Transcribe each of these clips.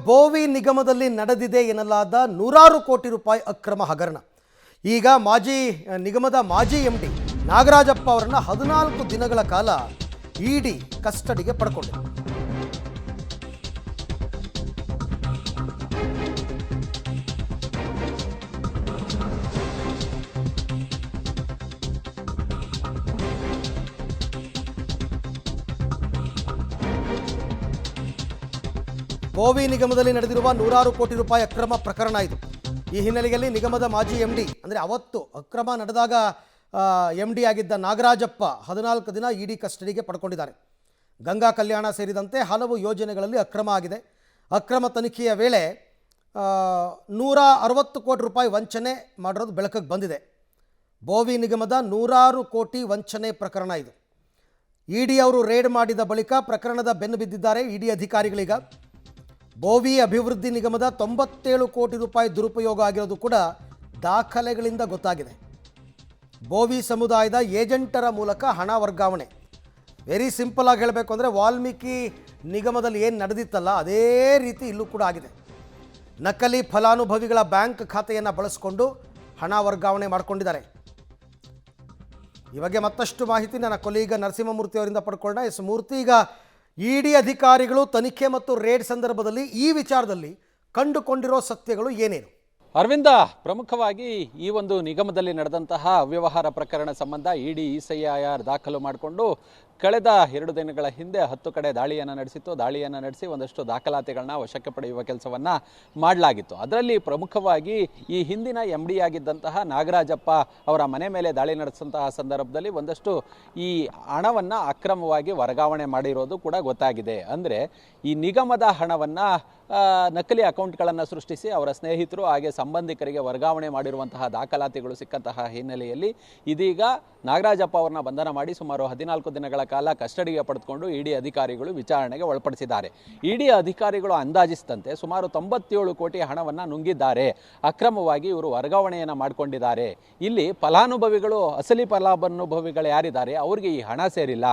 ಬೋವಿ ನಿಗಮದಲ್ಲಿ ನಡೆದಿದೆ ಎನ್ನಲಾದ ನೂರಾರು ಕೋಟಿ ರೂಪಾಯಿ ಅಕ್ರಮ ಹಗರಣ. ಈಗ ನಿಗಮದ ಮಾಜಿ ಎಂಡಿ ನಾಗರಾಜಪ್ಪ ಅವರನ್ನು 14 ದಿನಗಳ ಕಾಲ ಇಡಿ ಕಸ್ಟಡಿಗೆ ಪಡ್ಕೊಂಡಿದೆ. ಬೋವಿ ನಿಗಮದಲ್ಲಿ ನಡೆದಿರುವ ನೂರಾರು ಕೋಟಿ ರೂಪಾಯಿ ಅಕ್ರಮ ಪ್ರಕರಣ ಇದು. ಈ ಹಿನ್ನೆಲೆಯಲ್ಲಿ ನಿಗಮದ ಮಾಜಿ ಎಂಡಿ ಅಂದರೆ ಅವತ್ತು ಅಕ್ರಮ ನಡೆದಾಗ ಎಂಡಿ ಆಗಿದ್ದ ನಾಗರಾಜಪ್ಪ 14 ದಿನ ಇಡಿ ಕಸ್ಟಡಿಗೆ ಪಡ್ಕೊಂಡಿದ್ದಾರೆ. ಗಂಗಾ ಕಲ್ಯಾಣ ಸೇರಿದಂತೆ ಹಲವು ಯೋಜನೆಗಳಲ್ಲಿ ಅಕ್ರಮ ಆಗಿದೆ. ಅಕ್ರಮ ತನಿಖೆಯ ವೇಳೆ 160 ಕೋಟಿ ರೂಪಾಯಿ ವಂಚನೆ ಮಾಡಿರೋದು ಬೆಳಕಿಗೆ ಬಂದಿದೆ. ಬೋವಿ ನಿಗಮದ ನೂರಾರು ಕೋಟಿ ವಂಚನೆ ಪ್ರಕರಣ ಇದು. ಇಡಿ ಅವರು ರೇಡ್ ಮಾಡಿದ ಬಳಿಕ ಪ್ರಕರಣದ ಬೆನ್ನು ಬಿದ್ದಿದ್ದಾರೆ ಇಡಿ ಅಧಿಕಾರಿಗಳೀಗ. ಬೋವಿ ಅಭಿವೃದ್ಧಿ ನಿಗಮದ 97 ಕೋಟಿ ರೂಪಾಯಿ ದುರುಪಯೋಗ ಆಗಿರೋದು ಕೂಡ ದಾಖಲೆಗಳಿಂದ ಗೊತ್ತಾಗಿದೆ. ಬೋವಿ ಸಮುದಾಯದ ಏಜೆಂಟರ ಮೂಲಕ ಹಣ ವರ್ಗಾವಣೆ. ವೆರಿ ಸಿಂಪಲ್ ಆಗಿ ಹೇಳಬೇಕು ಅಂದರೆ ವಾಲ್ಮೀಕಿ ನಿಗಮದಲ್ಲಿ ಏನು ನಡೆದಿತ್ತಲ್ಲ ಅದೇ ರೀತಿ ಇಲ್ಲೂ ಕೂಡ ಆಗಿದೆ. ನಕಲಿ ಫಲಾನುಭವಿಗಳ ಬ್ಯಾಂಕ್ ಖಾತೆಯನ್ನು ಬಳಸಿಕೊಂಡು ಹಣ ವರ್ಗಾವಣೆ ಮಾಡಿಕೊಂಡಿದ್ದಾರೆ. ಈ ಬಗ್ಗೆ ಮತ್ತಷ್ಟು ಮಾಹಿತಿ ನನ್ನ ಕೊಲೀಗ ನರಸಿಂಹಮೂರ್ತಿ ಅವರಿಂದ ಪಡ್ಕೊಳ್ಳೋಣ. ಎಸ್ ಮೂರ್ತಿ, ಈಗ ಇಡಿ ಅಧಿಕಾರಿಗಳು ತನಿಖೆ ಮತ್ತು ರೇಡ್ ಸಂದರ್ಭದಲ್ಲಿ ಈ ವಿಚಾರದಲ್ಲಿ ಕಂಡುಕೊಂಡಿರೋ ಸತ್ಯಗಳು ಏನೇನು? ಅರವಿಂದ, ಪ್ರಮುಖವಾಗಿ ಈ ಒಂದು ನಿಗಮದಲ್ಲಿ ನಡೆದಂತಹ ಅವ್ಯವಹಾರ ಪ್ರಕರಣ ಸಂಬಂಧ ಇಡಿ ECIR ದಾಖಲು ಮಾಡಿಕೊಂಡು ಕಳೆದ 2 ದಿನಗಳ ಹಿಂದೆ 10 ಕಡೆ ದಾಳಿಯನ್ನು ನಡೆಸಿ ಒಂದಷ್ಟು ದಾಖಲಾತಿಗಳನ್ನ ವಶಕ್ಕೆ ಪಡೆಯುವ ಕೆಲಸವನ್ನು ಮಾಡಲಾಗಿತ್ತು. ಅದರಲ್ಲಿ ಪ್ರಮುಖವಾಗಿ ಈ ಹಿಂದಿನ MD ಆಗಿದ್ದಂತಹ ನಾಗರಾಜಪ್ಪ ಅವರ ಮನೆ ಮೇಲೆ ದಾಳಿ ನಡೆಸಿದಂತಹ ಸಂದರ್ಭದಲ್ಲಿ ಒಂದಷ್ಟು ಈ ಹಣವನ್ನು ಅಕ್ರಮವಾಗಿ ವರ್ಗಾವಣೆ ಮಾಡಿರೋದು ಕೂಡ ಗೊತ್ತಾಗಿದೆ. ಅಂದರೆ ಈ ನಿಗಮದ ಹಣವನ್ನು ನಕಲಿ ಅಕೌಂಟ್ಗಳನ್ನು ಸೃಷ್ಟಿಸಿ ಅವರ ಸ್ನೇಹಿತರು ಹಾಗೆ ಸಂಬಂಧಿಕರಿಗೆ ವರ್ಗಾವಣೆ ಮಾಡಿರುವಂತಹ ದಾಖಲಾತಿಗಳು ಸಿಕ್ಕಂತಹ ಹಿನ್ನೆಲೆಯಲ್ಲಿ ಇದೀಗ ನಾಗರಾಜಪ್ಪ ಅವರನ್ನ ಬಂಧನ ಮಾಡಿ ಸುಮಾರು 14 ದಿನಗಳ ಕಾಲ ಕಸ್ಟಡಿಗೆ ಪಡೆದುಕೊಂಡು ಇಡಿ ಅಧಿಕಾರಿಗಳು ವಿಚಾರಣೆಗೆ ಒಳಪಡಿಸಿದ್ದಾರೆ. ಇಡಿ ಅಧಿಕಾರಿಗಳು ಅಂದಾಜಿಸಿದಂತೆ ಸುಮಾರು 97 ಕೋಟಿ ಹಣವನ್ನು ನುಂಗಿದ್ದಾರೆ, ಅಕ್ರಮವಾಗಿ ಇವರು ವರ್ಗಾವಣೆಯನ್ನು ಮಾಡಿಕೊಂಡಿದ್ದಾರೆ. ಇಲ್ಲಿ ಫಲಾನುಭವಿಗಳು, ಅಸಲಿ ಫಲಾನುಭವಿಗಳು ಯಾರಿದ್ದಾರೆ ಅವರಿಗೆ ಈ ಹಣ ಸೇರಿಲ್ಲ,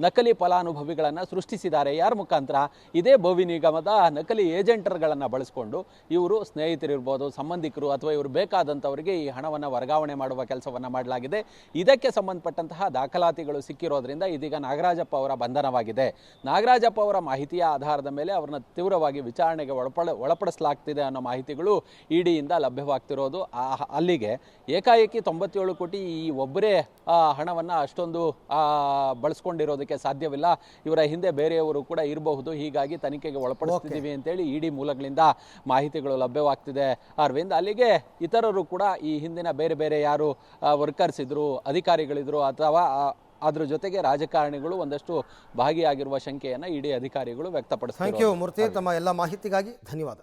ನಕಲಿ ಫಲಾನುಭವಿಗಳನ್ನು ಸೃಷ್ಟಿಸಿದ್ದಾರೆ. ಯಾರ ಮುಖಾಂತರ? ಇದೇ ಬೋವಿ ನಿಗಮದ ನಕಲಿ ಏಜೆಂಟರ್ಗಳನ್ನು ಬಳಸಿಕೊಂಡು ಇವರು ಸ್ನೇಹಿತರಿರ್ಬೋದು, ಸಂಬಂಧಿಕರು ಅಥವಾ ಇವರು ಬೇಕಾದಂಥವರಿಗೆ ಈ ಹಣವನ್ನು ವರ್ಗಾವಣೆ ಮಾಡುವ ಕೆಲಸವನ್ನು ಮಾಡಲಾಗಿದೆ. ಇದಕ್ಕೆ ಸಂಬಂಧಪಟ್ಟಂತಹ ದಾಖಲಾತಿಗಳು ಸಿಕ್ಕಿರೋದ್ರಿಂದ ಇದೀಗ ನಾಗರಾಜಪ್ಪ ಅವರ ಬಂಧನವಾಗಿದೆ. ನಾಗರಾಜಪ್ಪ ಅವರ ಮಾಹಿತಿಯ ಆಧಾರದ ಮೇಲೆ ಅವರನ್ನು ತೀವ್ರವಾಗಿ ವಿಚಾರಣೆಗೆ ಒಳಪಡಿಸಲಾಗ್ತಿದೆ ಅನ್ನೋ ಮಾಹಿತಿಗಳು ಇಡಿಯಿಂದ ಲಭ್ಯವಾಗ್ತಿರೋದು. ಅಲ್ಲಿಗೆ ಏಕಾಏಕಿ 97 ಕೋಟಿ ಈ ಒಬ್ಬರೇ ಹಣವನ್ನು ಅಷ್ಟೊಂದು ಬಳಸ್ಕೊಂಡಿರೋದಕ್ಕೆ ಸಾಧ್ಯವಿಲ್ಲ. ಇವರ ಹಿಂದೆ ಬೇರೆಯವರು ಕೂಡ ಇರಬಹುದು. ಹೀಗಾಗಿ ತನಿಖೆಗೆ ಒಳಪಡಿಸ್ತಿದ್ದೀವಿ ಅಂತೇಳಿ ಇಡಿ ಮೂಲಗಳಿಂದ ಮಾಹಿತಿಗಳು ಲಭ್ಯವಾಗ್ತಿದೆ. ಅರವಿಂದ್, ಅಲ್ಲಿಗೆ ಇತರರು ಕೂಡ ಈ ಹಿಂದಿನ ಬೇರೆ ಯಾರು ವರ್ಕರ್ಸ್ ಇದ್ರು, ಅಧಿಕಾರಿಗಳಿದ್ರು ಅಥವಾ ಅದ್ರ ಜೊತೆಗೆ ರಾಜಕಾರಣಿಗಳು ಒಂದಷ್ಟು ಭಾಗಿಯಾಗಿರುವ ಶಂಕೆಯನ್ನು ಇಡಿ ಅಧಿಕಾರಿಗಳು ವ್ಯಕ್ತಪಡಿಸ್ತಾರೆ. ಥ್ಯಾಂಕ್ ಯು ಮೂರ್ತಿ, ತಮ್ಮ ಎಲ್ಲ ಮಾಹಿತಿಗಾಗಿ ಧನ್ಯವಾದ.